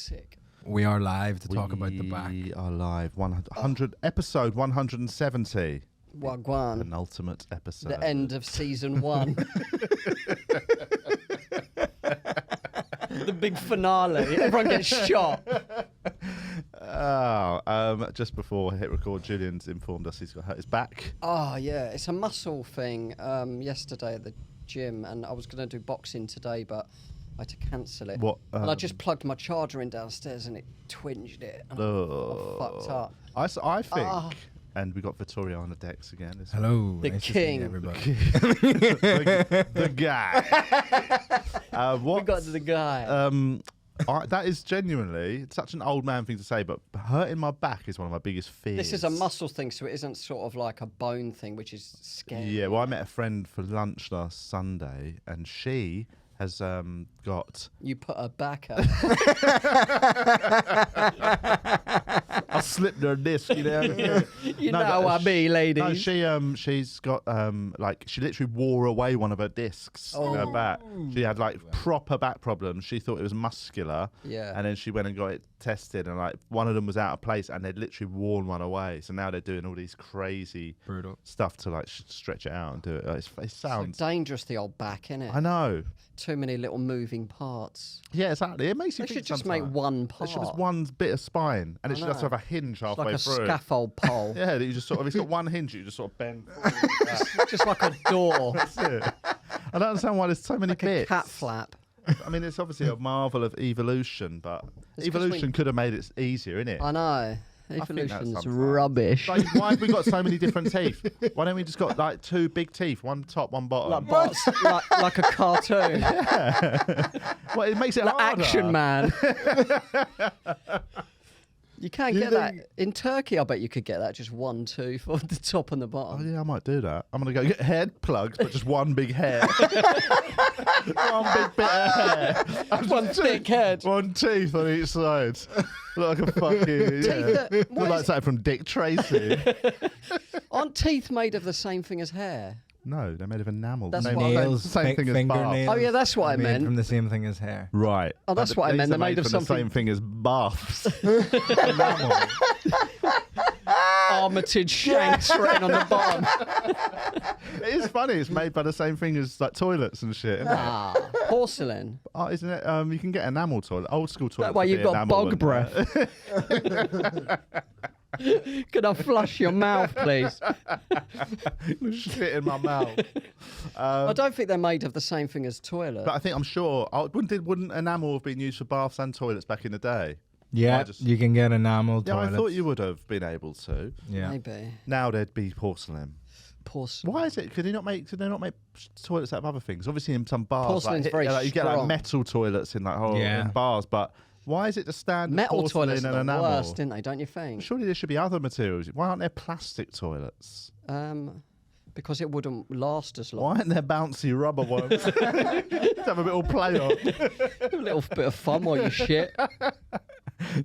Sick. We are live to talk about the back. We are live. 100 episode 170. Wagwan. Penultimate episode. The end of season 1. The big finale. Everyone gets shot. Just before I hit record, Julian's informed us he's got hurt his back. Oh, yeah. It's a muscle thing. Yesterday at the gym, and I was going to do boxing today, but I had to cancel it. What? And I just plugged my charger in downstairs, and it twinged it. And I fucked up. I think, and we got Vittorio on the decks again. Hello, The nice king. to see everybody. the guy. We got the guy. That is genuinely such an old man thing to say, but hurting my back is one of my biggest fears. This is a muscle thing, so it isn't sort of like a bone thing, which is scary. Yeah, well, I met a friend for lunch last Sunday, and she has got... You put her back up. I slipped her disc, you know. You know how I be, ladies. No, she's got she literally wore away one of her discs in her back. She had proper back problems. She thought it was muscular. Yeah. And then she went and got it tested, and one of them was out of place, and they'd literally worn one away. So now they're doing all these crazy Brutal stuff to stretch it out and do it. It sounds so dangerous, the old back, innit? I know. Too many little moving parts. Yeah, exactly. It makes you They think should just make sometimes. one There part. should be one bit of spine, and it should know. just have a hinge halfway like a through. scaffold pole. Yeah, that you just sort of, it's got one hinge, you just sort of bend. Just like a door. That's it. I don't understand why there's so many Like a bits. cat flap. I mean, it's obviously a marvel of evolution, but It's 'cause evolution could have made it easier, innit? I know. think that's Evolution's sometimes. rubbish. Why have we got so many different teeth? Why don't we just got two big teeth, one top, one bottom? Like a cartoon. Yeah. Well, it makes it Like harder. Action Man. You can't get that. In Turkey, I bet you could get that. Just one tooth on the top and the Oh bottom. yeah, I might do that. I'm gonna go get head plugs, but just one big hair. One big bit of hair. One thick head. One teeth on each side. Look like a fucking look like something from Dick Tracy. Aren't teeth made of the same thing as hair? No, they're made of enamel. That's Same- what I nails, same thing as fingernails. Oh, yeah, that's what I made meant. From the same thing as hair. Right. Oh, that's what I meant. They're They're made of from something. the same thing as baths. Enamel. Armitage shanks written on the bottom. It is funny. It's made by the same thing as like toilets and shit. Isn't it? Porcelain. Oh, isn't it? You can get enamel toilet, old school toilet. That way you've got bog breath. Could I flush your mouth, please? Shit in my mouth. I don't think they're made of the same thing as toilet. But I think I'm sure. Wouldn't enamel have been used for baths and toilets back in the day? Yeah, you can get enamel Yeah, toilets. I thought you would have been able to. Yeah. Maybe. Now there'd be porcelain. Porcelain. Why is it? Could they not make toilets out of other things? Obviously, in some bars, Porcelain's very you get strong. metal toilets in in bars. But why is it the standard Metal porcelain toilets and are the enamel? worst, didn't they? Don't you think? Surely there should be other materials. Why aren't there plastic toilets? Because it wouldn't last as long. Why aren't there bouncy rubber ones? to have a little play on. A little bit of fun while you shit.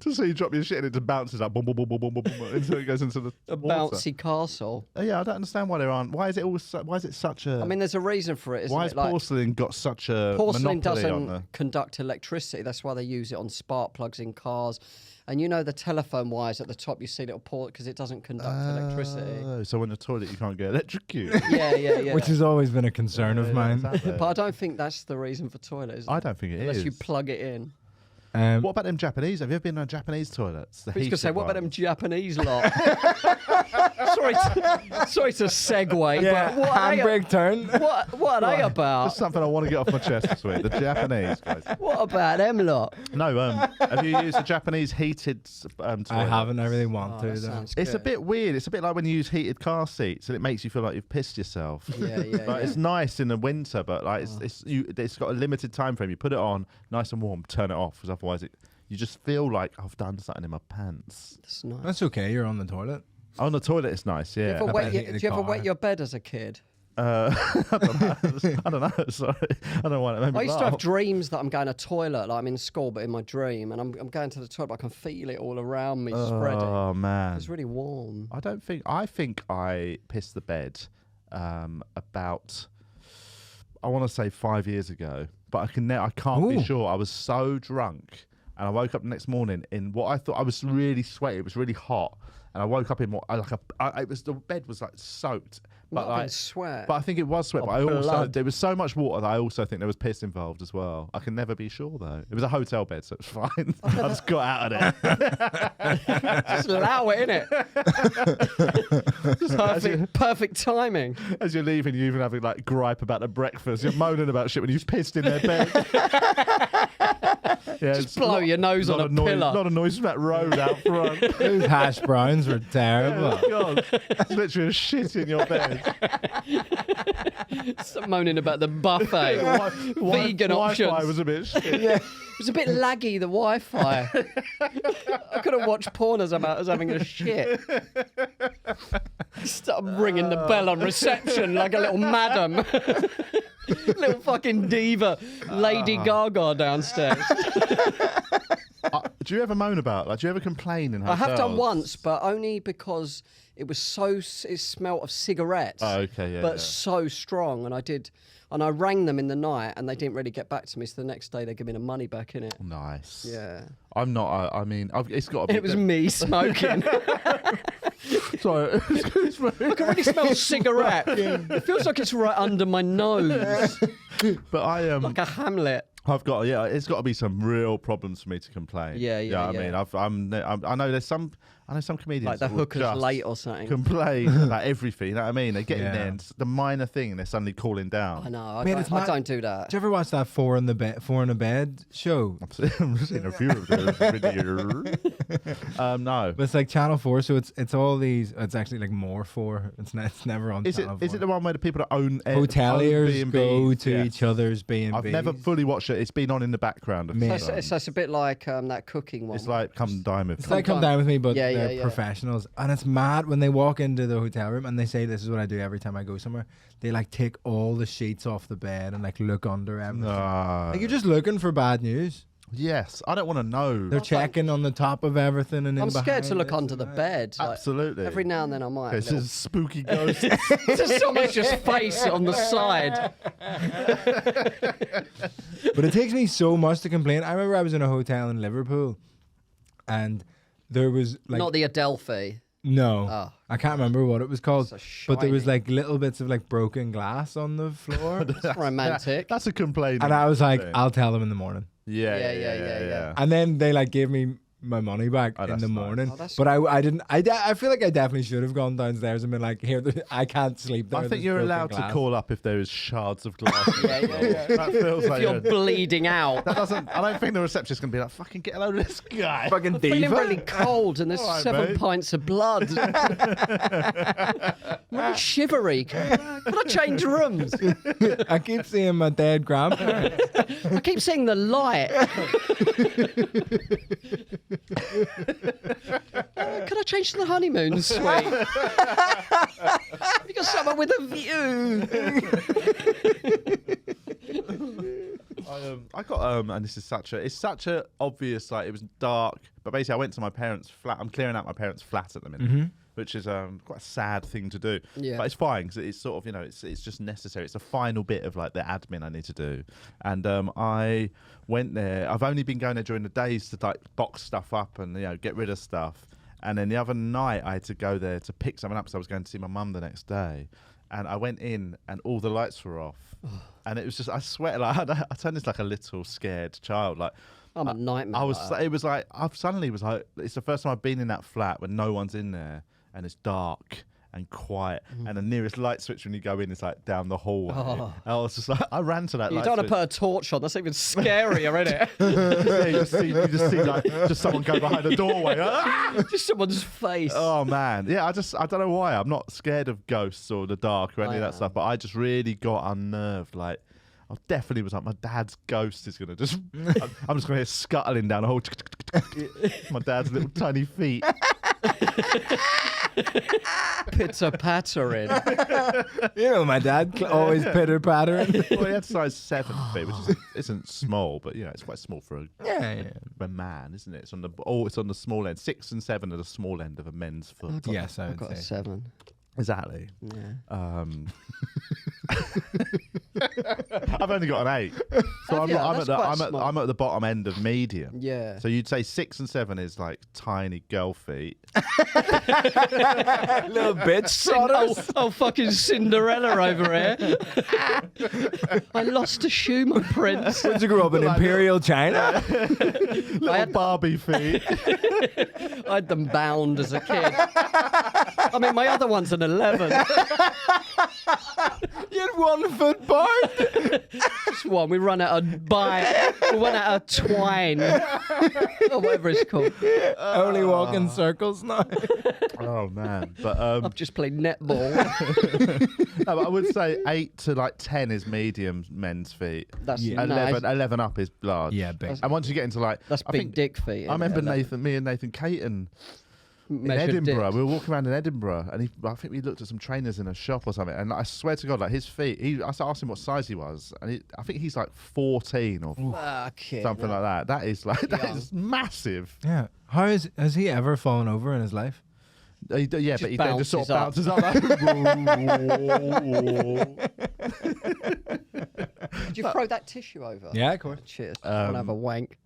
Just so you drop your shit and it just bounces like boom, boom, boom, boom, boom, boom, boom, until it goes into the A water. bouncy castle. Yeah, I don't understand why there aren't. Why is it all? Why is it such a? I mean, there's a reason for it, isn't why it? has porcelain got such a Porcelain monopoly on doesn't conduct electricity. That's why they use it on spark plugs in cars. And you know the telephone wires at the top, you see little port because it doesn't conduct electricity. Oh, so in the toilet you can't get electrocuted. Yeah. Which has always been a concern of mine. Exactly. But I don't think that's the reason for toilets. I don't think it Unless is. you plug it in. What about them Japanese? Have you ever been on Japanese toilets? I was going to say, what about them Japanese lot? sorry to segue, but what handbrake turn. What are they about? That's something I want to get off my chest this week. The Japanese guys. What about them lot? No, have you used the Japanese heated toilet? I haven't. I really want to. that Though. sounds It's a good. bit weird. It's a bit like when you use heated car seats and it makes you feel like you've pissed yourself. Yeah. Like, it's nice in the winter, but like it's got a limited time frame. You put it on, nice and warm, turn it off, because otherwise you just feel like I've done something in my pants. That's nice. That's okay. You're on the toilet. On the toilet, it's nice. Yeah. Do bet you ever wet your bed as a kid? I don't know. Sorry, I don't know why it made me I used to laugh. have dreams that I'm going to toilet, like I'm in school, but in my dream, and I'm going to the toilet, but I can feel it all around me spreading. Oh man, It's really warm. I think I pissed the bed about, I want to say 5 years ago, but I can't be Ooh. sure. I was so drunk and I woke up the next morning in what I thought I was really sweaty. It was really hot, and I woke up in what it was. The bed was like soaked, but Not like sweat. But I think it was sweat. Or But I also blood. there was so much water that I also think there was piss involved as well. I can never be sure though. It was a hotel bed, so it's fine. I just got out of there. Just allow it, innit? Perfect timing. As you're leaving, you even having like gripe about the breakfast. You're moaning about shit when you've pissed in their bed. Yeah, Just blow your nose on a pillar. pillar. Not a noise from that road out front. Those hash browns were terrible. Oh, God. It's literally a shit in your bed. Stop moaning about the buffet. Vegan Wi-Fi options. was a bit shit. It was a bit laggy, the Wi-Fi. I couldn't watch porn as I was having a shit. Start ringing the bell on reception like a little madam. Little fucking diva. Lady Gaga downstairs. Do you ever moan about? Like, do you ever complain in I hotels? have done once, but only because it was it smelt of cigarettes. Oh, okay, yeah. But yeah. so strong, and I rang them in the night, and they didn't really get back to me. So the next day, they gave me the money back in it. Nice. Yeah. I'm not. I mean, it's got to be. It was me smoking. Sorry. Excuse me. I can really smell cigarette. It feels like it's right under my nose, But like a Hamlet. I've got. Yeah, it's got to be some real problems for me to complain. Yeah. I mean, I know there's some. I know some comedians Like the that will hooker's just late or something. complain about everything. You know what I mean? They get in there and the minor thing, and they're suddenly calling down. I know. Man, I don't do that. Did you ever watch that Four in a Bed show? I'm seeing a few of those videos. No. But it's like Channel 4, so it's all these. It's actually like more 4. It's never on Is Channel 4. it the one where the people that own hoteliers own go B&Bs? to Yes. each other's B&Bs? I've never fully watched it. It's been on in the background. Of Man. stuff. So it's a bit like that cooking one. It's like Come Dine With It's Me. like Come Down With Me, but Yeah, they're yeah. professionals. And it's mad when they walk into the hotel room and they say, this is what I do every time I go somewhere. They like take all the sheets off the bed and like look under everything. Like, you're just looking for bad news. Yes, I don't want to know. They're checking on the top of everything and I'm in scared to behind look this under and the that. bed. Like, Absolutely. every now and then I might. It's a spooky ghost. Just someone's just face on the side. But it takes me so much to complain. I remember I was in a hotel in Liverpool and there was like... Not the Adelphi. No. Oh. I can't remember what it was called. So But there was shiny. like little bits of like broken glass on the floor. It's romantic. That's a complaint. And I was like, I'll tell them in the morning. Yeah. And then they like gave me my money back in that's the nice. morning. Oh, that's but I didn't. I feel like I definitely should have gone downstairs and been like, here, I can't sleep there. I think there's you're broken allowed glass. to call up if there is shards of glass. Yeah. That feels like You're bleeding out. that doesn't. I don't think the receptionist's gonna be like, "Fucking get a load of this guy." Fucking Feeling diva. really cold and there's All right, 7 mate. pints of blood. I'm really shivery. Can I change rooms? I keep seeing my dead grandparents. I keep seeing the light. Can I change to the honeymoon suite? You got someone with a view. I got and this is it's such a obvious, like, it was dark, but basically I went to my parents' flat. I'm clearing out my parents' flat at the minute, which is quite a sad thing to do. Yeah. But it's fine because it's sort of, you know, it's just necessary. It's a final bit of like the admin I need to do, and I went there. I've only been going there during the days to like box stuff up and, you know, get rid of stuff. And then the other night I had to go there to pick something up because I was going to see my mum the next day. And I went in and all the lights were off. And it was just, I swear, like, I turned this like a little scared child. Like, I'm a nightmare. it was like, I've suddenly was like, it's the first time I've been in that flat when no one's in there and it's dark and quiet. And the nearest light switch when you go in is like down the hallway. Oh. And I was just like, I ran to that You light don't want to switch. put a torch on. That's even scarier, isn't it? Yeah, you just see like, just someone go behind a doorway. Just someone's face. Oh man, yeah. I don't know why. I'm not scared of ghosts or the dark or any of that stuff, but I just really got unnerved. Like, I definitely was like, my dad's ghost is gonna just. I'm just gonna hear scuttling down a whole. My dad's little tiny feet. Pitter pattering. You know, my dad always pitter pattering. Well, he had size 7 feet, which isn't small, but you know, it's quite small for Yeah. a man, isn't it? It's on the small end. 6 and 7 are the small end of a men's foot. Yes, I I've would got a say. 7. Exactly. Yeah. I've only got an 8, so I'm at the bottom end of medium. Yeah. So you'd say 6 and 7 is like tiny girl feet. Little bitch. Oh, fucking Cinderella over here. I lost a shoe, my prince. Did you grow up in Imperial China? Little Barbie feet. I had them bound as a kid. I mean, my other one's an 11. You had 1 foot bound. Just one. We run out of bite. We run out of twine. Or whatever it's called. Only walk in circles now. Oh man, but I've just played netball. no, but I would say 8 to like 10 is medium men's feet. That's 11 up is large. Yeah, big. And once you get into like, That's I big think, dick feet. I remember me and Nathan Caton in Edinburgh. We were walking around in Edinburgh, and I think we looked at some trainers in a shop or something. And I swear to God, like his feet, I asked him what size he was, and I think he's like 14 or something like that. That is like that is massive. Yeah. Has he ever fallen over in his life? Yeah, but he then just sort of bounces up. Did you throw that tissue over? Yeah, of course. Cheers. I want to have a wank.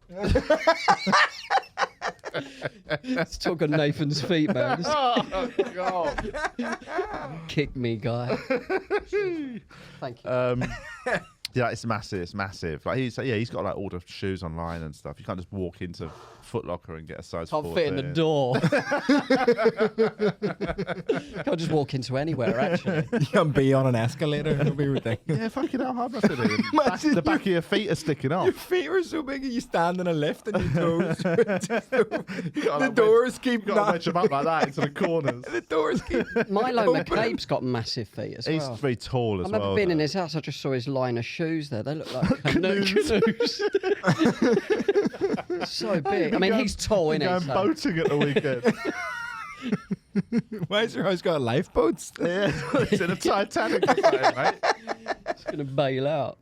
Let's talk on Nathan's feet, man. Oh God! Kick me, guy. Thank you. Yeah, it's massive. It's massive. Like he's got like all the shoes online and stuff. You can't just walk into Foot Locker and get a size 14. Can't fit in the door. Can't just walk into anywhere, actually. You can be on an escalator. It'll be ridiculous. Yeah, fucking hell, hard must it be? The back of your feet are sticking off. Your feet are so big, you stand in a lift and your toes. The doors keep You got to wedge them up like that into the corners. The doors keep. Milo McCabe's got massive feet as well. He's very tall as I well. remember being in his house, I just saw his line of shoes there. They look like canoes. So big. I mean, he's tall, isn't he? Going boating at the weekend. Why has your house got lifeboats? Yeah, it's in a Titanic or something, mate. It's going to bail out.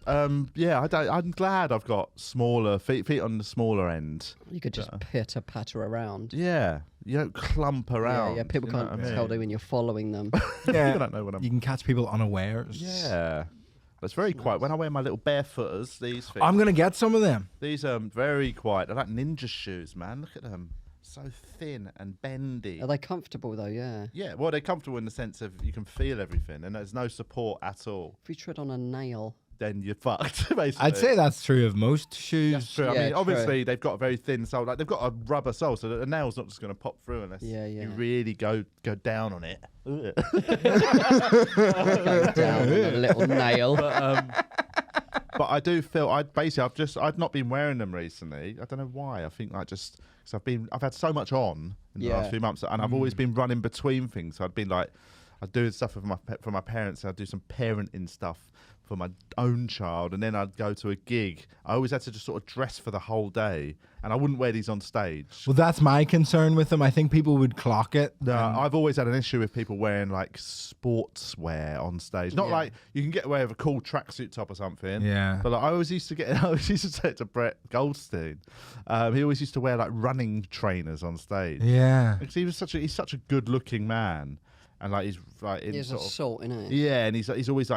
Yeah, I'm glad I've got smaller feet on the smaller end. You could just pitter-patter around. Yeah, you don't clump around. Yeah, people can't tell when you're following them. Yeah, I don't know when I'm. You can catch people unawares. Yeah. It's very quiet. When I wear my little barefooters, these things. I'm going to get some of them. These are very quiet. They're like ninja shoes, man. Look at them. So thin and bendy. Are they comfortable, though? Yeah. Yeah, well, they're comfortable in the sense of you can feel everything and there's no support at all. If you tread on a nail. Then you're fucked, basically. I'd say that's true of most shoes. That's true. Yeah, I mean, true. obviously, they've got a very thin sole. Like, they've got a rubber sole, so that the nail's not just going to pop through unless you really go down on it. Go down on a little nail. But I do feel I've not been wearing them recently. I don't know why. I think like just because I've had so much on in the last few months, and I've always been running between things. So I'd been like, I'd do stuff for my parents. I'd do some parenting stuff for my own child, and then I'd go to a gig. I always had to just sort of dress for the whole day, and I wouldn't wear these on stage. Well, that's my concern with them. I think people would clock it. No, I've always had an issue with people wearing like sportswear on stage. Not like you can get away with a cool tracksuit top or something. Yeah. But like I always used to say it to Brett Goldstein. He always used to wear like running trainers on stage. Yeah. Because he's such a good looking man. And like he's like in He's sort of assault, isn't he? yeah, and he's always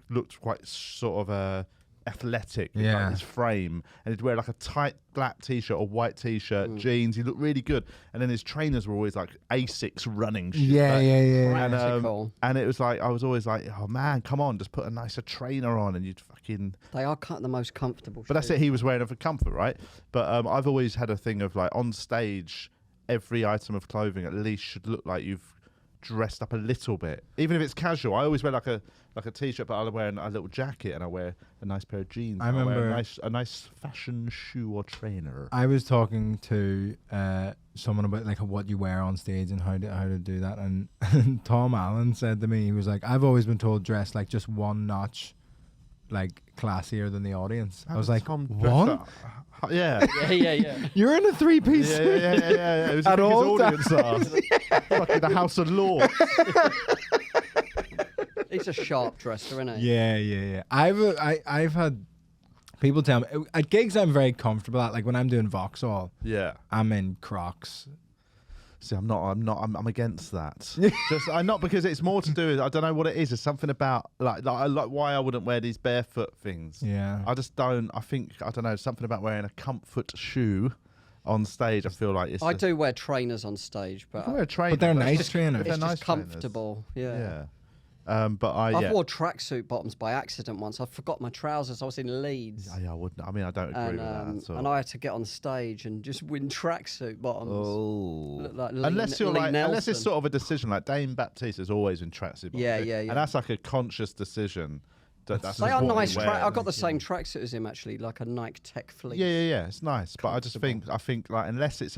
looked quite sort of athletic in Yeah. like his frame, and he'd wear like a tight black t-shirt or white t-shirt, jeans. He looked really good, and then his trainers were always like Asics running shit. Yeah, like, yeah. Practical. And it was like I was always like, oh man, come on, just put a nicer trainer on, and you'd fucking. They are the most comfortable. But that's it. He was wearing them for comfort, right? But I've always had a thing of like on stage, every item of clothing at least should look like you've dressed up a little bit, even if it's casual. I always wear like a t-shirt, but I'll wear a little jacket and I wear a nice pair of jeans. I remember a nice fashion shoe or trainer. I was talking to someone about like what you wear on stage and how to do that, and Tom Allen said to me, he was like, I've always been told dress like just one notch like classier than the audience. I was like, one? Yeah. Yeah. You're in a three-piece suit. Yeah. It was At his all audience are. Fucking the House of Lords. He's a sharp dresser, isn't he? Yeah. I've had people tell me at gigs I'm very comfortable at. Like when I'm doing Vauxhall, Yeah. I'm in Crocs. See, I'm against that. I'm not, because it's more to do with, I don't know what it is. There's something about like why I wouldn't wear these barefoot things. Yeah. I just don't. I don't know, something about wearing a comfort shoe on stage. I feel like I do wear trainers on stage, but I wear a trainer, But they're nice trainers. it's They're just nice comfortable. trainers. Yeah. But I wore tracksuit bottoms by accident once. I forgot my trousers. I was in Leeds. I wouldn't. I mean, I don't agree with that at all. And I had to get on stage and just win tracksuit bottoms. Oh, Like unless Lee unless it's Nelson. sort of a decision, like Dame Baptiste has always been tracksuit. bottoms. Yeah. And that's like a conscious decision. That's They are what nice. you wear. I got the same tracksuit as him actually, like a Nike Tech Fleece. Yeah. It's nice, but I think like unless it's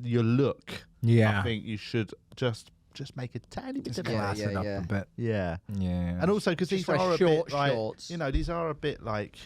your look, Yeah. I think you should just make a tiny bit of Class it up a bit. Yeah. Yeah. And also because Just these wear are a short bit like, shorts. these are a bit like,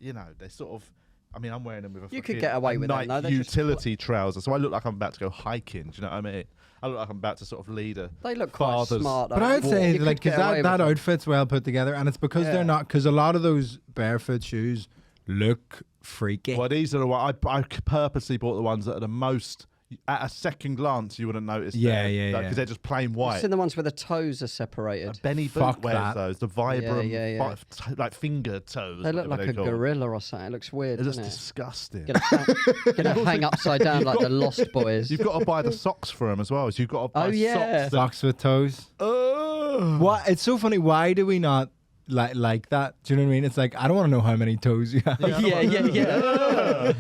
they're sort of. I mean, I'm wearing them with a You could fucking get away with that, Nike no? They're just utility trousers, so I look like I'm about to go hiking. Do you know what I mean? I look like I'm about to sort of lead a. They look quite father's smart. But though. I'd say, You could like, because get away that with it. outfit's well put together, and it's because Yeah. they're not, because a lot of those barefoot shoes look freaky. Well, these are the ones I purposely bought the ones that are the most. At a second glance, you wouldn't notice. Yeah, because they're just plain You've white. seen the ones where the toes are separated. Benny Fuck Boot wears that. those. The Vibram, Yeah. like finger toes. They look whatever like a they're called. gorilla or something. It looks weird, It looks doesn't it? disgusting. Gonna hang upside down like the Lost Boys. You've got to buy the socks for them as well. So you've got to buy Oh, yeah. socks. Socks with toes. Ugh. What? It's so funny. Why do we not like that? Do you know what I mean? It's like, I don't want to know how many toes you have. Yeah.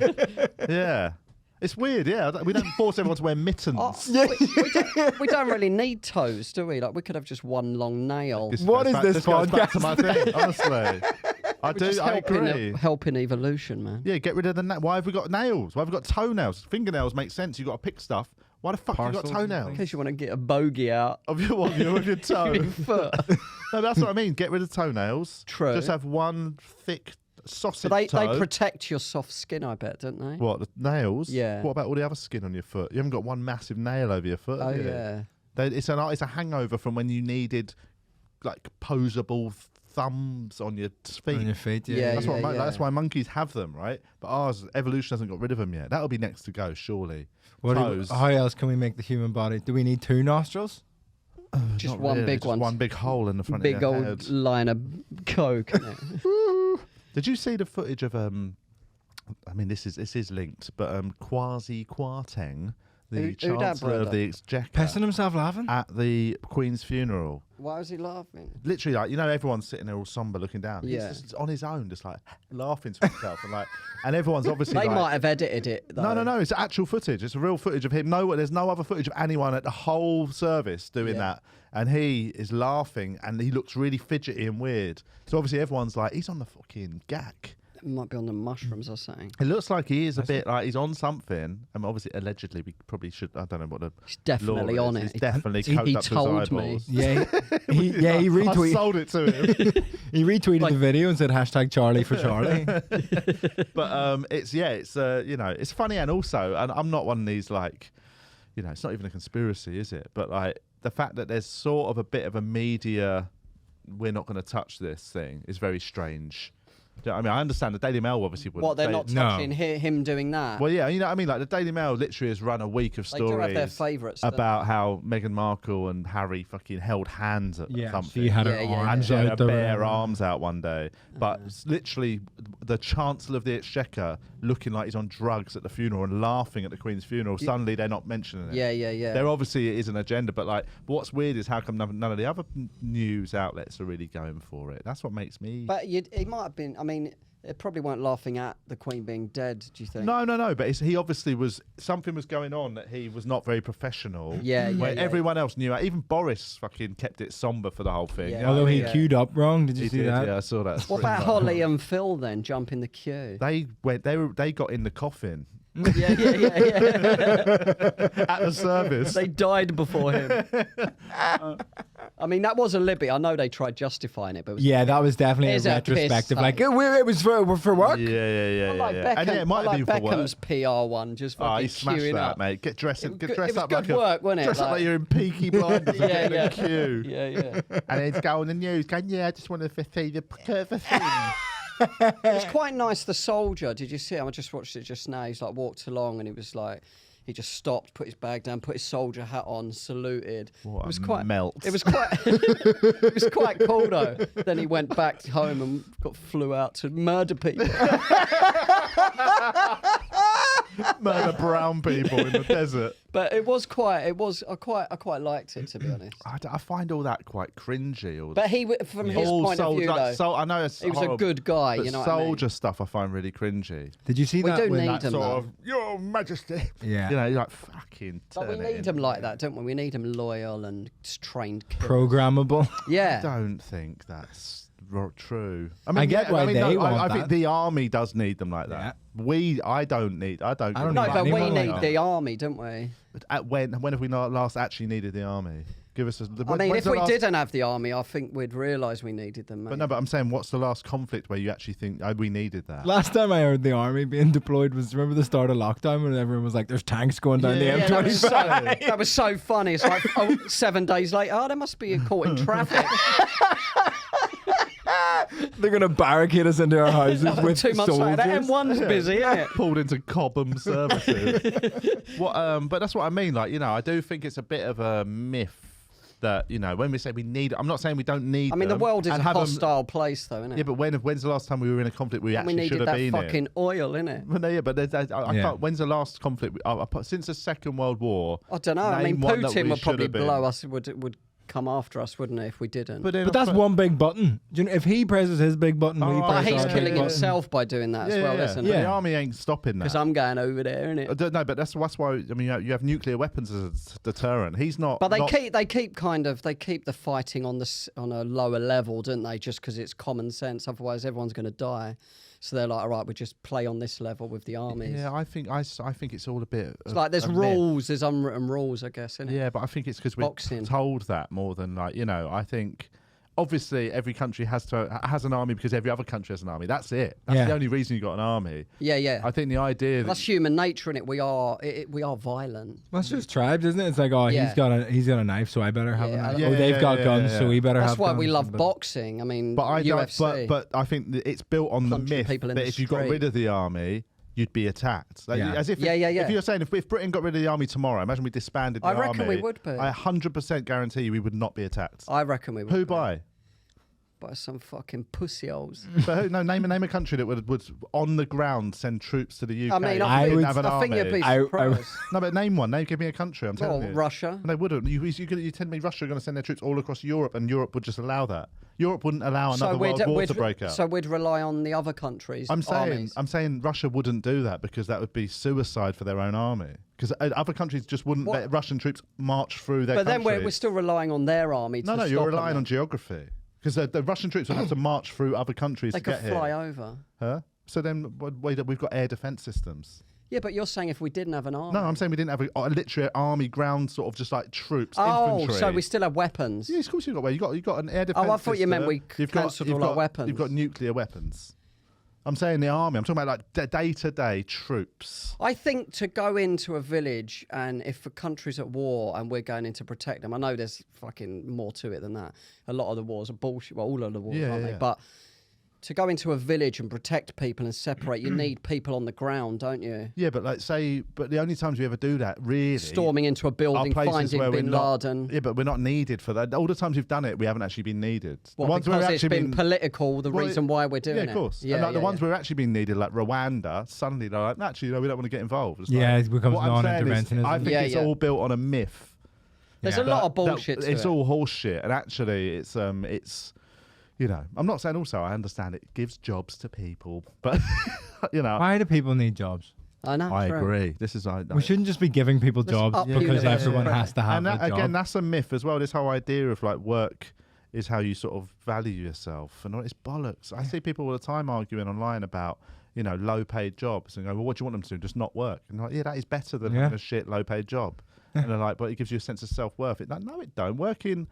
Yeah. It's weird, yeah. We don't force everyone to wear mittens. We don't really need toes, do we? Like we could have just one long nail. What is this goes back to podcast? my thing, honestly. Just I agree. helping evolution, man. Yeah, get rid of the why have we got nails? Why have we got toenails? Fingernails make sense. You've got to pick stuff. Why the fuck have you got Parcels and toenails? In case you want to get a bogey out Of your toe. your foot. No, that's what I mean. Get rid of toenails. True. Just have one thick sausage But they toe. protect your soft skin, I bet, don't they? What, the nails? Yeah. What about all the other skin on your foot? You haven't got one massive nail over your foot, Oh have you? yeah. It's a hangover from when you needed like posable thumbs on your feet. On your feet, Yeah, That's what. yeah. That's why monkeys have them, right? But ours, evolution hasn't got rid of them yet. That'll be next to go, surely. Toes. How else can we make the human body? Do we need two nostrils? Just Not one really, big just one. one big hole in the front Big of your old head. line of coke. Innit? Did you see the footage of I mean, this is linked, but Kwasi Kwarteng, the Who that Chancellor of brother? the Exchequer, Pissing himself laughing? at the Queen's funeral. Why was he laughing? Literally, like, everyone's sitting there all somber, looking down. Yeah. He's just on his own, just like laughing to himself, and everyone's obviously They like, might have edited it. Though. No. It's actual footage. It's a real footage of him. There's no other footage of anyone at the whole service doing Yeah. that. And he is laughing, and he looks really fidgety and weird. So obviously everyone's like, he's on the fucking gack. It might be on the mushrooms or something. It looks like he is a bit like he's on something. And obviously, allegedly, we probably should. I don't know what the He's definitely law on is. it. He's definitely He coked up to told his me. eyeballs. Yeah, he I retweeted. sold it to him. He retweeted Like- the video and said hashtag Charlie for Charlie. But it's funny, and also, and I'm not one of these like, it's not even a conspiracy, is it? But like the fact that there's sort of a bit of a media, we're not going to touch this thing, is very strange. Do you know what I mean, I understand the Daily Mail obviously wouldn't. What, they're not No. touching him doing that? Well, yeah, you know what I mean. Like the Daily Mail literally has run a week of They do have their stories favourites. don't about how Meghan Markle and Harry fucking held hands at Yeah, something. she had her Yeah, yeah, arms and she had out her or bare whatever. arms out one day. But it's literally the Chancellor of the Exchequer looking like he's on drugs at the funeral and laughing at the Queen's funeral. Suddenly they're not mentioning it. Yeah. There obviously is an agenda, but like, what's weird is how come none of the other news outlets are really going for it. That's what makes me. But it might have been. I mean, they probably weren't laughing at the Queen being dead. Do you think? No. But he obviously something was going on that he was not very professional. Yeah, Where yeah. everyone else knew. Even Boris fucking kept it somber for the whole thing. Yeah. You know Although what I he mean? Yeah. queued up wrong. Did you He see did, that? Yeah, I saw that. What about Holly and Phill then jumping the queue? They got in the coffin yeah. at the service. They died before him. I mean, that was a Libby. I know they tried justifying it, but it was Yeah, that was definitely a It's a piss retrospective. Like, take. it was for work. Yeah. like yeah. Beckham, And yeah, it might have been for work. Beckham's PR one, just Oh, fucking he smashed queuing that, up. mate. Get dressed It was up good like work, wasn't it? dress up Like- like you're in Peaky Blinders and Yeah, get in the queue. Yeah. And then go on the news going, I just wanted to see the thing. It's quite nice. The soldier, did you see him? I just watched it just now. He's like walked along and he was like, He just stopped, put his bag down, put his soldier hat on, saluted. What it was a quite melt. It was quite it was quite cool though. Then he went back home and flew out to murder people. Murder brown people in the desert. But I quite liked it, to be honest. I find all that quite cringy. But from his point of view, though, I know he was a good guy. But You know what I mean? soldier stuff I find really cringy. Did you see We that? do when need that him, Sort though. of, Your Majesty. Yeah. You know, you're like fucking. But we turn it need in. him like that, don't we? We need him loyal and trained. Killers. Programmable. I Yeah. don't think that's true. I get why they want I that. think the army does need them like that. I don't. I don't No, need but we anyone like need that. the army, don't we? But when have we last actually needed the army? Give us a. I mean, when's if the we last- didn't have the army, I think we'd realise we needed them. Mate. But no, but I'm saying, what's the last conflict where you actually think we needed that? Last time I heard the army being deployed was, remember the start of lockdown when everyone was like, there's tanks going down the Yeah, M25. that was so funny. It's like 7 days later, there must be a caught in traffic. They're going to barricade us into our houses with 2 months soldiers. later, M1's busy, isn't it? Pulled into Cobham services. But that's what I mean. Like, I do think it's a bit of a myth that, when we say we need, I'm not saying we don't need. I mean, the them world is a and have them- hostile place, though, isn't it? Yeah, but when's the last time we were in a conflict we we actually should needed have that been fucking in? oil, innit? But no, yeah, but I Yeah. can't. When's the last conflict? Since the Second World War. I don't know. I mean, name one that Putin we would probably should have been. blow us. Would come after us, wouldn't he, if we didn't? But, then But that's one big button. Do you know, if he presses his big button, we Oh, press But he's our big killing button. himself by doing that as well, isn't But he? the army ain't stopping that. Because I'm going over there, innit? I don't know, but that's why. I mean, you have nuclear weapons as a deterrent. He's not. But they not, keep the fighting on a lower level, don't they? Just because it's common sense. Otherwise, everyone's going to die. So they're like, all right, we just play on this level with the armies. Yeah, I think it's all a bit. It's like there's rules, there's unwritten rules, I guess, isn't it? Yeah, but I think it's because we're Boxing. told that more than I think. Obviously, every country has an army because every other country has an army. That's it. That's the only reason you got an army. Yeah. I think the idea That's human nature, innit? We are violent. That's just tribes, isn't it? It's like, Yeah. he's got a knife, so I better have a Yeah, knife. yeah, Oh, they've got guns, yeah. so we better That's have why guns. we love But- boxing. I mean, But I don't. UFC. But I think that it's built on the Punching myth people in that the if you got street. rid of the army, you'd be attacked. Like, Yeah. As if Yeah. If you're saying if Britain got rid of the army tomorrow, imagine we disbanded the I army. reckon we would be. I 100% guarantee you we would not be attacked. I reckon we would. Who be. by? By some fucking pussy holes. But who, no, name a country that would on the ground send troops to the UK. I mean, I if they would- didn't have an I think army. you'd be I- surprised. No, but name one. Give me a country. I'm telling Well, you. Russia. They wouldn't. You tell me Russia are going to send their troops all across Europe, and Europe would just allow that. Europe wouldn't allow another world war to break out. So we'd rely on the other countries. armies. I'm saying Russia wouldn't do that because that would be suicide for their own army. Because other countries just wouldn't What? let Russian troops march through their But then country. we're still relying on their army. No, to you're stop relying them. on geography. Because the Russian troops would have to march through other countries They to could get fly here. over. Huh? So then we've got air defense systems. Yeah, but you're saying if we didn't have an army. No, I'm saying we didn't have literally army ground sort of just like troops, Oh, infantry. so we still have weapons. Yeah, of course you've got. You got an air defense. I thought you meant we You've got- cancelled you've all our got- weapons. You've got nuclear weapons. I'm saying the army. I'm talking about like day-to-day troops. I think to go into a village and if a country's at war and we're going in to protect them, I know there's fucking more to it than that. A lot of the wars are bullshit. Well, all of the wars, Yeah, aren't yeah. they? But to go into a village and protect people and separate, you need people on the ground, don't you? Yeah, but but the only times we ever do that, really, Storming into a are building, places finding where we're Bin not. Laden. Yeah, but we're not needed for that. All the times we've done it, we haven't actually been needed. The What, ones where because we've it's actually been political, the Well, reason why we're doing it. Yeah, of course. Yeah, and like the yeah, ones yeah. we're actually being needed, like Rwanda, suddenly they're like, actually, no, we don't want to get involved. It's Yeah, like, it becomes what I'm saying is, non-interventionism. I think Yeah, it's yeah. all built on a myth. There's Yeah. a lot of that- bullshit to It's it. all horse shit, and actually, it's I'm not saying also I understand it gives jobs to people, but Why do people need jobs? I know. I true. agree. This is We shouldn't just be giving people Let's jobs up because university everyone credit. has to have and a that, job. again, that's a myth as well. This whole idea of like work is how you sort of value yourself, and it's bollocks. I see people all the time arguing online about low-paid jobs and go, well, what do you want them to do? Just not work? And like, yeah, that is better than having a shit low-paid job. And they're like, but it gives you a sense of self-worth. No, it don't. Working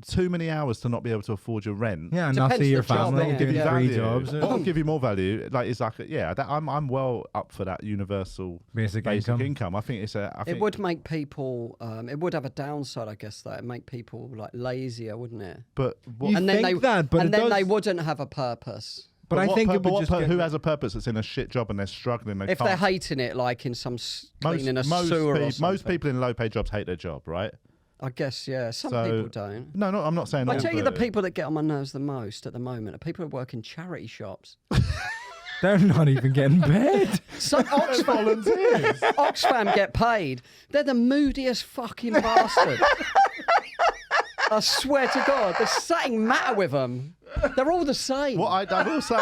too many hours to not be able to afford your rent. Yeah, and not Depends see your the job, family, yeah. doing Yeah. free value. jobs. What will give you more value? Like, it's like, I'm well up for that universal Basic basic income. income. I think it's I think It would make people. It would have a downside, I guess. That it'd make people like lazier, wouldn't it? But You and then think that, but and it then they does- wouldn't have a purpose. But I think it would just who has a purpose that's in a shit job and they're struggling? If they're hating it, like in some cleaning a sewer or something. Most people in low-paid jobs hate their job, right? I guess, yeah. Some people don't. No, I'm not saying. I tell you, the people that get on my nerves the most at the moment are people who work in charity shops. They're not even getting paid. So Oxfam get paid. They're the moodiest fucking bastards. I swear to God, there's something matter with them. They're all the same. What I will say,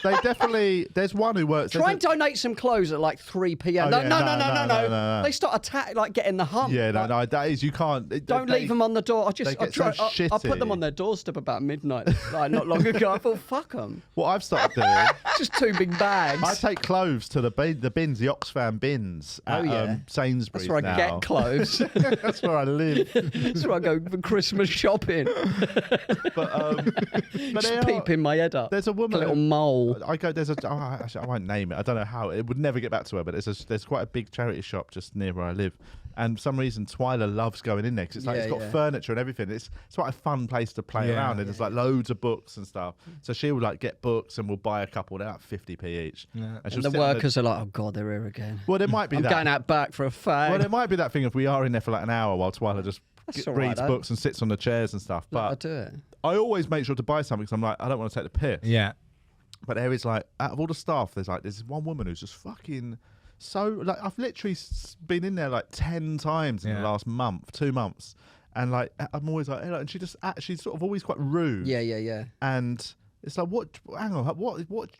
they definitely. There's one who works. Try and donate some clothes at like 3 p.m. Oh, No. They start getting the hump. Yeah, like, that is you can't. Don't leave them on the door. I put them on their doorstep about midnight, like not long ago. I thought, fuck them. What I've started doing. Just 2 big bags. I take clothes to the bins, the Oxfam bins at Sainsbury's. That's where I get clothes. That's where I live. That's where I go for Christmas shopping. But just peeping my head up. There's a woman, a little mole. I won't name it. I don't know how. It would never get back to her, but there's quite a big charity shop just near where I live. And for some reason, Twyla loves going in there because it's got furniture and everything. It's quite a fun place to play around, and there's like loads of books and stuff. So she would like get books, and we'll buy a couple. They're like 50p each. Yeah. And the workers are like, oh God, they're here again. Well, there might be. I'm going out back for a fag. Well, there might be that thing if we are in there for like an hour while Twyla just reads books and sits on the chairs and stuff. But I do it. I always make sure to buy something because I'm like, I don't want to take the piss. Yeah. But there is like, out of all the staff, there's one woman who's just fucking so, like, I've literally been in there like 10 times in the last 2 months. And like, I'm always like, and she's sort of always quite rude. Yeah. And it's like, hang on, what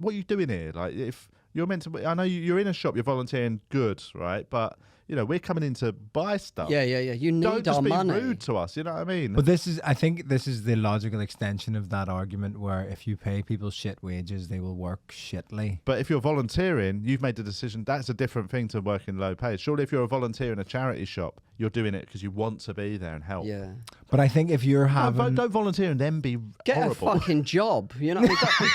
are you doing here? Like, if you're meant to, I know you're in a shop, you're volunteering, good, right? But you know, we're coming in to buy stuff. Yeah. You need Don't just our be money. rude to us. You know what I mean? But I think this is the logical extension of that argument where if you pay people shit wages, they will work shitly. But if you're volunteering, you've made the decision. That's a different thing to working low pay. Surely if you're a volunteer in a charity shop, you're doing it because you want to be there and help. Yeah. But I think if you're having... Don't volunteer and then be Get horrible. a fucking job. You know what I mean?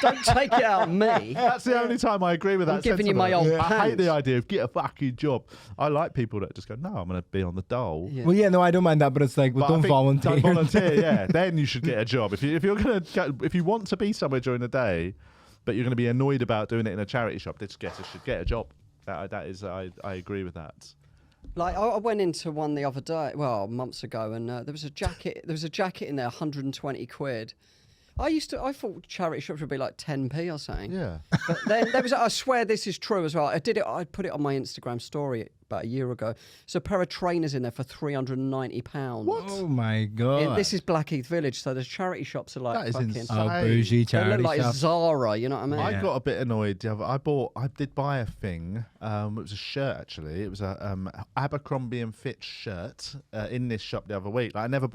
Don't take it out on me. That's the only time I agree with that. I'm giving you my old I hate pants. the idea of get a fucking job. I like people that just go, no, I'm going to be on the dole. Yeah. Well, yeah, no, I don't mind that, but it's like, well, don't volunteer. Don't volunteer, yeah. Then you should get a job. If you want to be somewhere during the day, but you're going to be annoyed about doing it in a charity shop, should get a job. That is, I agree with that. Like I went into one the other day, months ago, and there was a jacket. There was a jacket in there, 120 quid. I thought charity shops would be like 10p or something. Yeah. But then there was, I swear this is true as well. I put it on my Instagram story about a year ago. There's a pair of trainers in there for £390. What? Oh my God. This is Blackheath Village, so the charity shops are like That is fucking... insane. Oh, bougie They charity look like shop. Zara, you know what I mean? I got a bit annoyed. I did buy a thing. It was a shirt actually. It was a Abercrombie and Fitch shirt in this shop the other week. Like, I never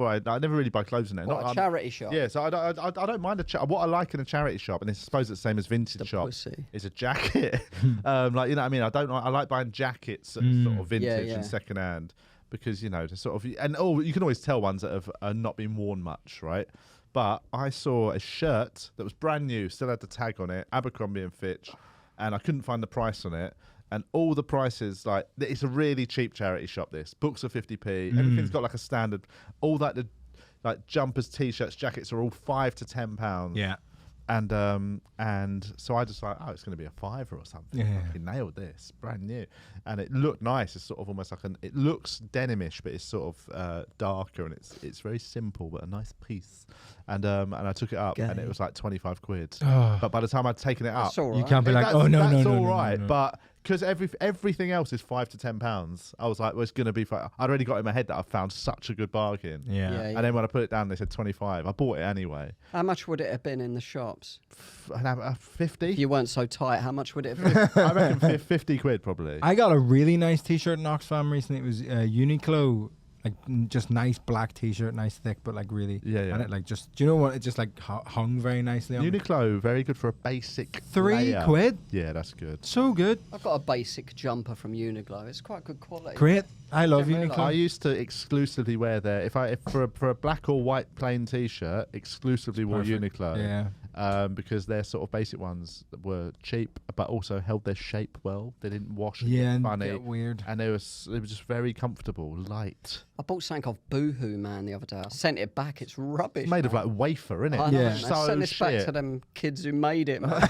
really buy clothes in there. What, a charity shop? Yeah, so I don't mind what I like in a charity shop, and I suppose it's the same as vintage shop. Pussy. Is a jacket. Like, you know what I mean? I like buying jackets that are sort of vintage and second hand because, you know, to sort of, and you can always tell ones that have not been worn much, right? But I saw a shirt that was brand new, still had the tag on it, Abercrombie and Fitch, and I couldn't find the price on it. And all the prices, like, it's a really cheap charity shop, this. Books are 50p. Everything's got like a standard. All that, like jumpers, t-shirts, jackets are all £5 to £10. Yeah. And so I just like, it's going to be a £5 or something. Yeah. I nailed this, brand new, and it looked nice. It's sort of almost like it looks denimish, but it's sort of darker, and it's very simple but a nice piece. And I took it up, and it was like 25 quid. But by the time I'd taken it up, That's all right. You can't be like, that's all right. But because everything else is £5 to £10, I was like, well, it's going to be. I'd already got in my head that I found such a good bargain. Yeah. And then when I put it down, they said 25. I bought it anyway. How much would it have been in the shops? 50. If you weren't so tight, how much would it have been? I reckon 50 quid probably. I got a really nice t-shirt in Oxfam recently. It was Uniqlo, like just nice black t-shirt, nice thick, but like really, Yeah. And it like just, do you know what? It just like hung very nicely on. Uniqlo, very good for a basic £3. Yeah, that's good. So good. I've got a basic jumper from Uniqlo. It's quite good quality. Great. I love Don't realise. Uniqlo. I used to exclusively wear if for a black or white plain t-shirt, exclusively wore Perfect. Uniqlo. Yeah. because their sort of basic ones were cheap, but also held their shape well. They didn't wash and Yeah, get and funny. get weird. And they were just very comfortable, light. I bought something called Boohoo Man the other day. I sent it back. It's rubbish. It's made of man. like wafer, isn't it? I know, Yeah. man. So Send this back shit. to them kids who made it, man.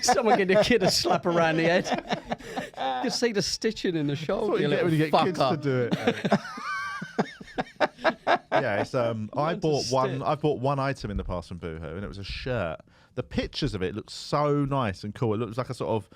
Someone give a kid a slap around the head. You can see the stitching in the That's shoulder. what you get when you get kids to do it. Yeah, it's I bought one item in the past from Boohoo, and it was a shirt. The pictures of it looked so nice and cool. It looks like a sort of,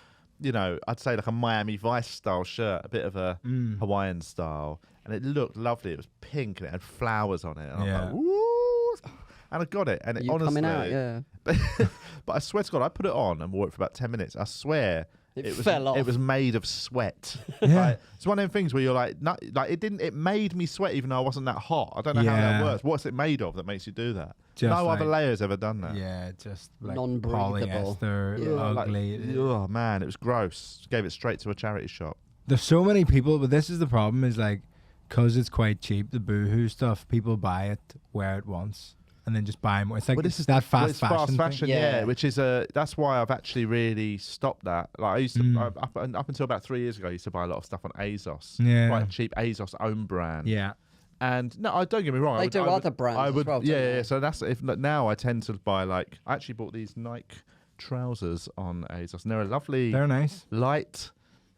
I'd say like a Miami Vice style shirt, a bit of a Hawaiian style, and it looked lovely. It was pink and it had flowers on it. And Yeah. I was like, woo! And I got it, and it You honestly, coming out, yeah. but I swear to God, I put it on and wore it for about 10 minutes. I swear. It was, fell off. It was made of sweat. Yeah. Like, it's one of them things where you're like, it made me sweat even though I wasn't that hot. I don't know how that Yeah. works. What's it made of that makes you do that? Just No other like- layer's ever done that. Yeah, just like Non-breathable. polyester, Yeah. ugly. Oh man, it was gross. Gave it straight to a charity shop. There's so many people, but this is the problem: is like, because it's quite cheap, the Boohoo stuff. People buy it, wear it once, and then just buy more. It's like Well, it's that fast it's fashion. fast thing. fashion, Yeah. yeah. Which is that's why I've actually really stopped that. Like I used to up until about 3 years ago, I used to buy a lot of stuff on ASOS. Yeah. Quite cheap ASOS own brand. Yeah, And no, I don't get me wrong. They do other brands I as would, well, don't yeah, they? yeah. So that's now I tend to buy like I actually bought these Nike trousers on ASOS, and they're a lovely they're nice. light,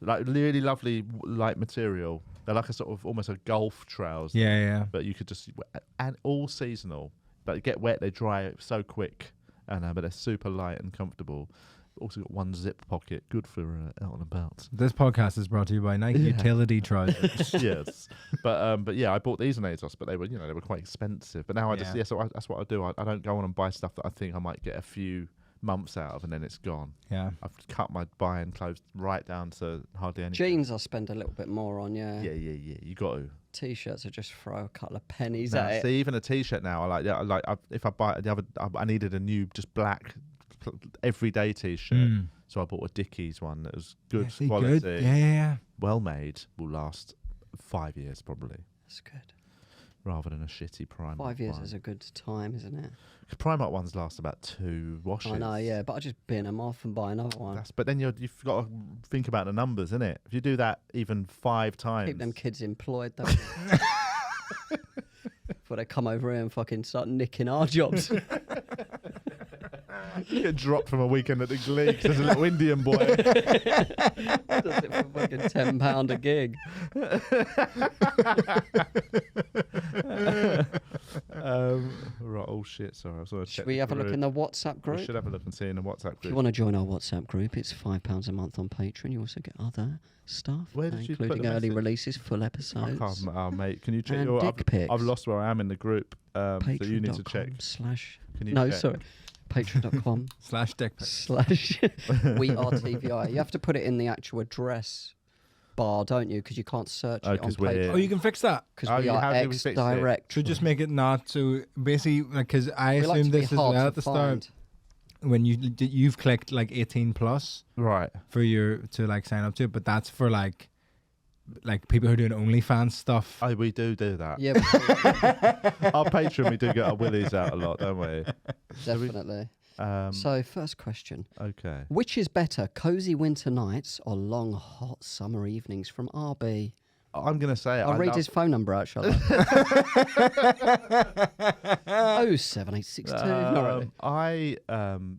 like really lovely light material. They're like a sort of almost a golf trouser. Yeah, yeah. But you could just and all seasonal. But they get wet, they dry so quick, and but they're super light and comfortable. Also got one zip pocket, good for out and about. This podcast is brought to you by Nike Yeah. Utility Trousers. Yes, but yeah, I bought these on ASOS, but they were they were quite expensive. But now I just Yeah. so that's what I do. I don't go on and buy stuff that I think I might get a few months out of, and then it's gone. Yeah. I've cut my buying clothes right down to hardly anything. Jeans I spend a little bit more on, yeah. Yeah. You got to. T-shirts I just throw a couple of pennies Now, at see, it. even a T-shirt now, if I buy the other, I needed a new just black everyday T-shirt, so I bought a Dickies one that was good Yeah, see, quality, good. Yeah. well made, will last 5 years probably, That's good. rather than a shitty Primark 5 years one. is a good time, isn't it? Primark ones last about 2 washes. I know, yeah, but I just bin them off and buy another one. But then you've got to think about the numbers, innit? If you do that even 5 times, Keep them kids employed, though. Before they come over here and fucking start nicking our jobs. you get dropped from a weekend at the Glee 'cause there's a little Indian boy. Does it for fucking £10 a gig. Right, oh shit, sorry. I was gonna Should check we the have a look group. in the WhatsApp We group? should have a look and see in the WhatsApp If you group. want to join our WhatsApp group, it's £5 a month on Patreon. You also get other stuff, Where did you put including the early message? releases, full I episodes. can't, mate. Can you check And your? dick pics. I've lost where I am in the group, so you need to check. Patreon.com/. Can you No, check? sorry. Patreon.com / dick pic. / We Are TVI. You have to put it in the actual address bar, don't you? Because you can't search Oh, it on 'cause we're- Patreon. Oh, you can fix that. Because Oh, we how are do we fix it? ex-direct. So just make it not so basically, because I We like assumed to be this as hard well to at the start find. when you've clicked like 18 plus Right. for to like sign up to it, but that's for like people who are doing OnlyFans stuff. Oh, we do that. Yeah, but- Our Patreon, we do get our willies out a lot, don't we? definitely. So, first question. Okay. Which is better, cozy winter nights or long, hot summer evenings from RB? I'm gonna say it. I'll I read love- his phone number out, shall I? 07862. No, really.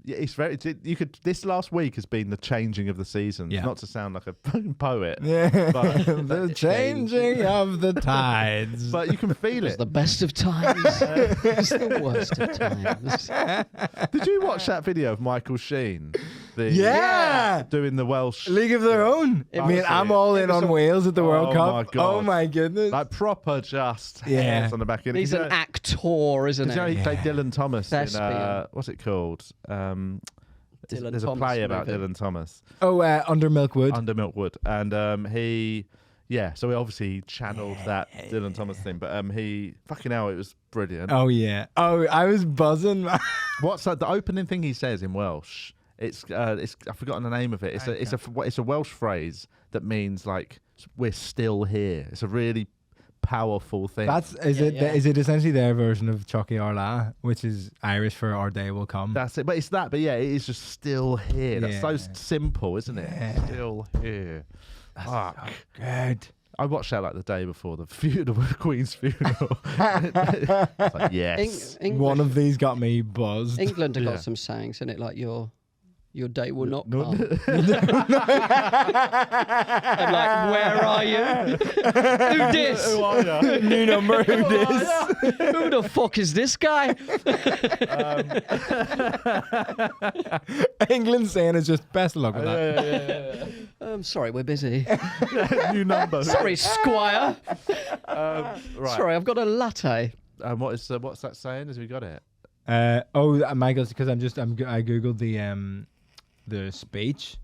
Yeah, it's very. You could. This last week has been the changing of the seasons. Yeah. Not to sound like a fucking poet, Yeah, But- the changing of the tides. but you can feel It's it. the best of times. It's the worst of times. Did you watch that video of Michael Sheen? Yeah! Doing the Welsh. League of Their Own. I mean, Honestly, I'm all it in was on a- Wales at the World Oh Cup. my God. Oh my goodness. Like proper just Yeah. hairs on the back end. He's an actor, isn't Because he he? played Dylan Thomas in Thespian. what's it called? Dylan There's a Thomas play about movie. Dylan Thomas Oh, Under Milkwood. under Milkwood, and so he obviously channeled that Dylan Thomas thing, but he fucking hell, it was brilliant. Oh yeah. Oh, I was buzzing. What's that? The opening thing he says in Welsh? It's I've forgotten the name of it. It's a Welsh phrase that means like we're still here. It's a really powerful thing. Is it essentially their version of Chucky Arla, which is Irish for Our Day Will Come? That's it. But it's that. But yeah, it is just still here. That's so Yeah. simple, isn't it? Yeah. Still here. That's Fuck. so good. I watched that like the day before the funeral, the Queen's funeral. It's like, yes. English, One of these got me buzzed. England have Yeah. got some sayings in it, like your day will not No- come. And like, where are you? Who this? Who are you? New number. Who this? Who the fuck is this guy? England saying is just best of luck with that. Sorry, we're busy. New number. Sorry, Squire. Right. Sorry, I've got a latte. What's that saying? Has we got it? Michael's because I googled the speech,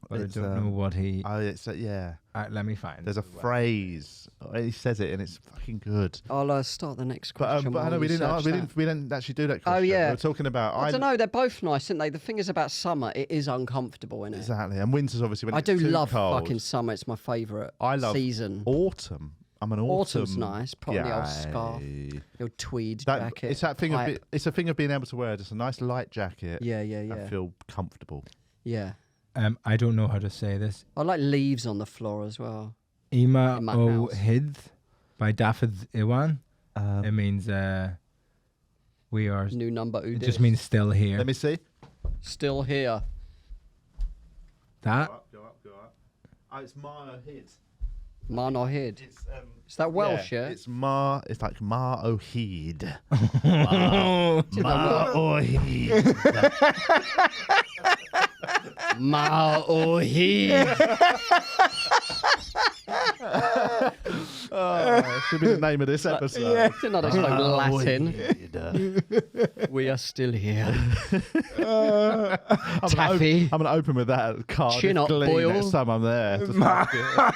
but It's, I don't know what he. Oh, it's yeah. Let me find. There's a phrase. He says it, and it's fucking good. I'll start the next But question. I while know you we search that. didn't actually do that. Oh, Question. yeah. We were talking about. I don't know. They're both nice, aren't they? The thing is about summer, it is uncomfortable, isn't it? Exactly, and winter's obviously when I it's do too love cold. fucking summer. It's my favourite I love season. autumn. I'm an autumn. Autumn's nice. Put on the old scarf, guy. your tweed That- jacket. It's that thing of pipe. it's a thing of being able to wear just a nice light jacket. Yeah. And feel comfortable. Yeah. I don't know how to say this. I like leaves on the floor as well. Ima In my o house. hid by Dafydd Iwan. It means we are. New number. It just means still here. Let me see. still here. That. Go up. Oh, it's Mar Hid. Man or hid. It's Is that Welsh, yeah? It's Mar. It's like Mar O'Heed. Oh, Mar O'Heed. Ma or hid. Oh, should be the name of this episode. yeah. Didn't know they spoke Latin. We are still here. Taffy. I'm gonna open with that card. Chin up, Glee boil. next time I'm there. Just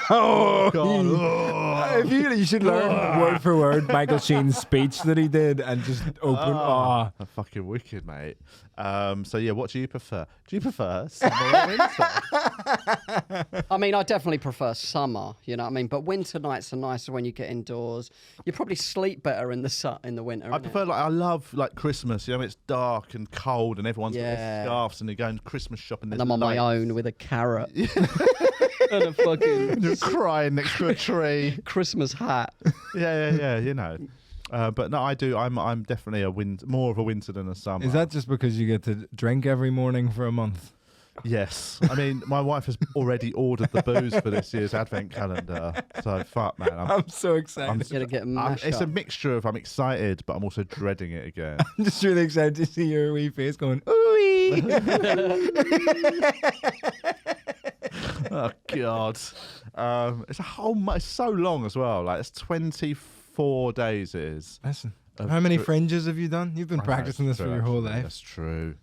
Oh, God. if you should learn word for word Michael Sheen's speech that he did and just open. That's fucking wicked, mate. So yeah, what do you prefer? Do you prefer summer or winter? I mean, I definitely prefer summer, you know what I mean? But winter nights are nicer when you get indoors. You probably sleep better in the winter. I innit? prefer I love Christmas. You know, it's dark and cold, and everyone's got their Yeah. scarves, and they're going Christmas shopping. And I'm on my own with a carrot and a fucking You're crying next to a tree. Christmas hat. Yeah. You know. But no, I do. I'm definitely more of a winter than a summer. Is that just because you get to drink every morning for a month? Yes. I mean, my wife has already ordered the booze for this year's advent calendar. So fuck, man. I'm so excited. Gotta get mashed It's a up. mixture of I'm excited, but I'm also dreading it again. I'm just really excited to see your wee face going, ooh. Oh God. It's a whole. It's so long as well. Like it's 24 days. It is. Listen, Of how many tr- fringes have you done? You've been practicing this That's for true, your whole actually. life. That's true.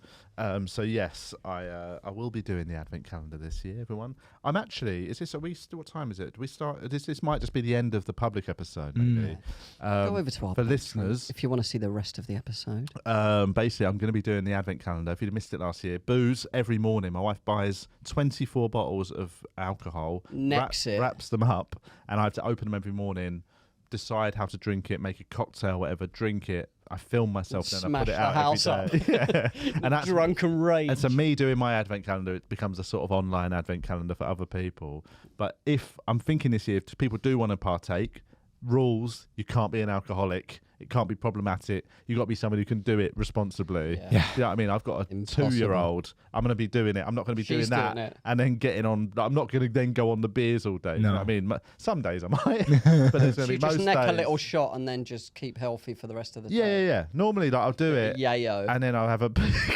So yes, I will be doing the advent calendar this year, everyone. I'm actually. Is this? Are we still? What time is it? Do we start? This might just be the end of the public episode, maybe. Go over to our for Patreon listeners. if you want to see the rest of the episode. Basically, I'm going to be doing the advent calendar. If you'd missed it last year, booze every morning. My wife buys 24 bottles of alcohol, Necks it. wraps them up, and I have to open them every morning, decide how to drink it, make a cocktail, whatever, drink it. I film myself, then I put Smash it out the house every day. Yeah. And that's Drunken rage. and so me doing my advent calendar, it becomes a sort of online advent calendar for other people. But if I'm thinking this year, if people do want to partake, rules: you can't be an alcoholic. It can't be problematic. You got to be somebody who can do it responsibly. Yeah. Yeah. You know what I mean? I've got a Impossible. 2-year-old. I'm going to be doing it. I'm not going to be She's doing that doing it. and then getting on. I'm not going to then go on the beers all day. You know No. what I mean? Some days I might, but there's going to So be you just most neck days. a little shot and then just keep healthy for the rest of the Yeah. day. Normally, I'll do it, Yayo. and then I'll have a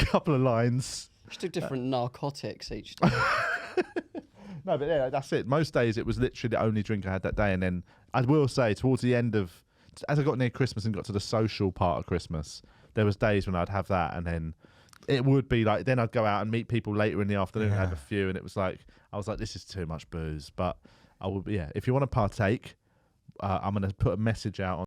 couple of lines. Just do different narcotics each day. No, but yeah, that's it. Most days it was literally the only drink I had that day, and then I will say towards the end of, as I got near Christmas and got to the social part of Christmas, there was days when I'd have that, and then it would be like, then I'd go out and meet people later in the afternoon and have a few, and it was like, I was like, this is too much booze. But I will, yeah, if you want to partake, I'm going to put a message out on